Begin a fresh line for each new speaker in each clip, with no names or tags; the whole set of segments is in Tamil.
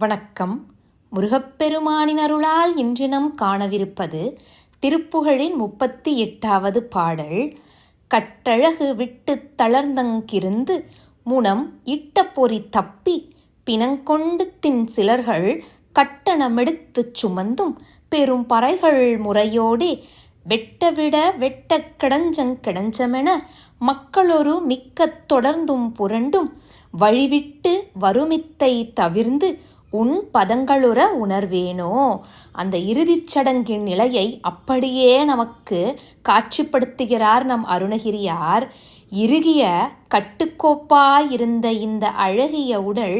வணக்கம். முருகப்பெருமானின் அருளால் இன்று நாம் காணவிருப்பது திருப்புகழின் 38வது பாடல். கட்டழகு விட்டு தளர்ந்தங்கிருந்து முனம் இட்ட பொறி தப்பி பிணங்கொண்டு தின் சிலர்கள் கட்டணமெடுத்துச் சுமந்தும் பெரும் பறைகள் முறையோடே வெட்டவிட வெட்டக் கிடஞ்சமென மக்களொரு மிக்கத் தொடர்ந்தும் புரண்டும் வழிவிட்டு வருமித்தை தவிர்ந்து உன் பதங்களுற உணர்வேனோ. அந்த இறுதிச் சடங்கின் நிலையை அப்படியே நமக்கு காட்சிப்படுத்துகிறார் நம் அருணகிரியார். இறுகிய கட்டுக்கோப்பாயிருந்த இந்த அழகிய உடல்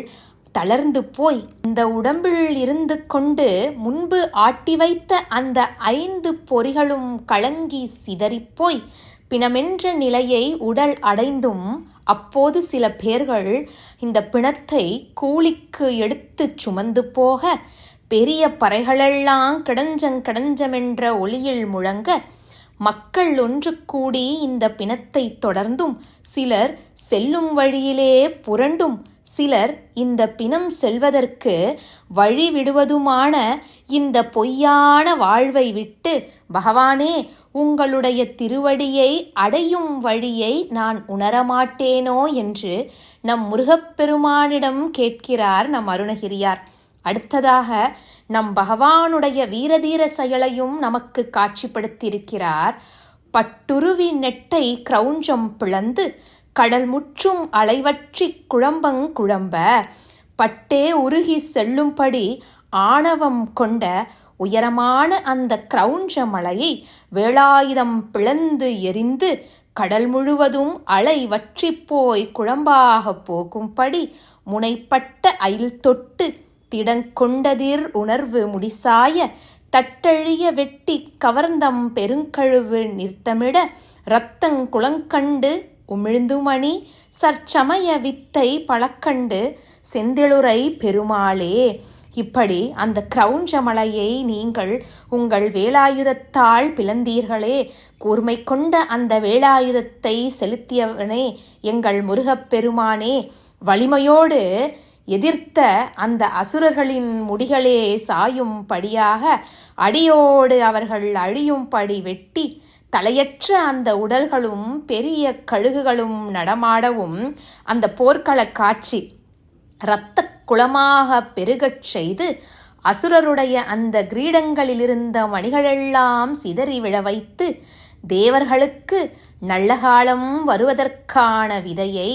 தளர்ந்து போய் இந்த உடம்பில் இருந்து கொண்டு முன்பு ஆட்டி வைத்த அந்த 5 பொறிகளும் கலங்கி சிதறிப்போய் பிணமென்ற நிலையை உடல் அடைந்தும் அப்போது சில பேர்கள் இந்த பிணத்தை கூலிக்கு எடுத்துச் சுமந்து போக பெரிய பறைகளெல்லாம் கிடஞ்சமென்ற ஒளியில் முழங்க மக்கள் ஒன்று கூடி இந்த பிணத்தை தொடர்ந்தும் சிலர் செல்லும் வழியிலே புரண்டும் சிலர் இந்த பிணம் செல்வதற்கு வழி விடுவதுமான இந்த பொய்யான வாழ்வை விட்டு பகவானே உங்களுடைய திருவடியை அடையும் வழியை நான் உணரமாட்டேனோ என்று நம் முருகப்பெருமானிடம் கேட்கிறார் நம் அருணகிரியார். அடுத்ததாக நம் பகவானுடைய வீரதீர செயலையும் நமக்கு காட்சிப்படுத்தியிருக்கிறார். பட்டுருவி நெட்டை கிரௌஞ்சம் பிளந்து கடல் முற்றும் அலைவற்றி குழம்ப பட்டே உருகி செல்லும்படி ஆணவம் கொண்ட உயரமான அந்த கிரௌஞ்ச மலையை வேலாயுதம் பிளந்து எரிந்து கடல் முழுவதும் அலை வற்றிப்போய் குழம்பாக போகும்படி முனைப்பட்ட அயில் தொட்டு திடங்கொண்டதிர் உணர்வு முடிசாய தட்டழிய வெட்டி கவர்ந்தம் பெருங்கழுவு நிறுத்தமிட இரத்தங் குளங்கண்டு உமிழ்ந்துமணி சற்சமய வித்தை பழக்கண்டு செந்திலுரை பெருமாளே. இப்படி அந்த கிரௌஞ்ச மலையை நீங்கள் உங்கள் வேலாயுதத்தால் பிளந்தீர்களே. கூர்மை கொண்ட அந்த வேலாயுதத்தை செலுத்தியவனே எங்கள் முருகப்பெருமானே. வலிமையோடு எதிர்த்த அந்த அசுரர்களின் முடிகளே சாயும்படியாக அடியோடு அவர்கள் அழியும்படி வெட்டி தலையற்ற அந்த உடல்களும் பெரிய கழுகுகளும் நடமாடவும் அந்த போர்க்கள காட்சி இரத்த குளமாக பெருகச் செய்து அசுரருடைய அந்த கிரீடங்களிலிருந்த மணிகளெல்லாம் சிதறி விழ வைத்து தேவர்களுக்கு நல்ல காலம் வருவதற்கான விதையை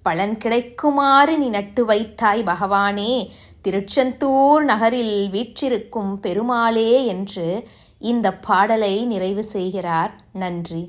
பலன் கிடைக்குமாறு நீ நட்டு வைத்தாய் பகவானே. திருச்செந்தூர் நகரில் வீற்றிருக்கும் பெருமாளே என்று இந்த பாடலை நிறைவு செய்கிறார். நன்றி.